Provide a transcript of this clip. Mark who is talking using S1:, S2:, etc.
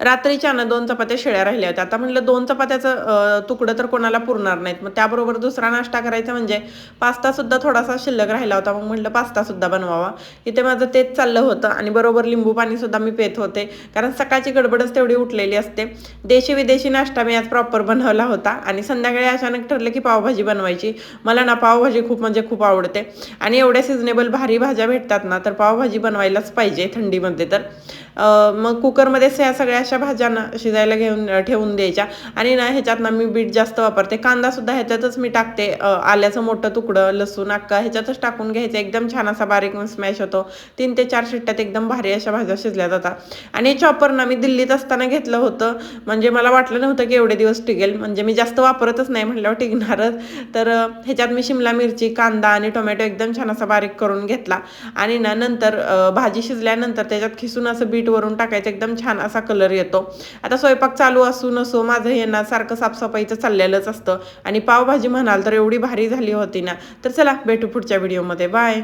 S1: रात्रीच्या ना 2 चपात्या शिळ्या राहिल्या होत्या. आता म्हटलं 2 चपात्याचं तुकडं तर कोणाला पुरणार नाहीत. मग त्याबरोबर दुसरा नाश्ता करायचा म्हणजे पास्तासुद्धा थोडासा शिल्लक राहिला होता. मग म्हटलं पास्तासुद्धा बनवावा. इथे माझं तेच चाललं होतं आणि बरोबर लिंबू पाणीसुद्धा मी पेत होते. कारण सकाळची गडबडच तेवढी उठलेली असते. देशी-विदेशी नाश्ता मी आज प्रॉपर बनवला होता आणि संध्याकाळी अचानक ठरलं की पावभाजी बनवायची. मला ना पावभाजी खूप म्हणजे खूप आवडते आणि एवढ्या सिजनेबल भारी भाज्या भेटतात ना, तर पावभाजी बनवायलाच पाहिजे थंडीमध्ये तर. मग कुकरमध्ये ह्या सगळ्या अशा भाज्या ना शिजायला ठेवून द्यायच्या आणि ना ह्याच्यात ना मी बीट जास्त वापरते. कांदासुद्धा ह्याच्यातच मी टाकते. आल्याचं मोठं तुकडं, लसूण अक्का ह्याच्यातच टाकून घ्यायचं. एकदम छान असा बारीक स्मॅश होतो. 3 ते 4 शिट्ट्यात एकदम भारी अशा भाज्या शिजल्या जातात. आणि हे चॉपर ना मी दिल्लीत असताना घेतलं होतं. म्हणजे मला वाटलं नव्हतं की एवढे दिवस टिकेल. म्हणजे मी जास्त वापरतच नाही म्हटल्यावर टिकणारच. तर ह्याच्यात मी शिमला मिरची, कांदा आणि टोमॅटो एकदम छान असा बारीक करून घेतला आणि ना नंतर भाजी शिजल्यानंतर त्याच्यात खिसून असं बीट वरून टाकायचं. एकदम छान असा कलर येतो. आता स्वयंपाक चालू असू नसो माझं हे ना सारखं साफसफाईचं चाललेलंच असतं आणि पावभाजी म्हणाल तर एवढी भारी झाली होती ना. तर चला भेटू पुढच्या व्हिडिओमध्ये. बाय.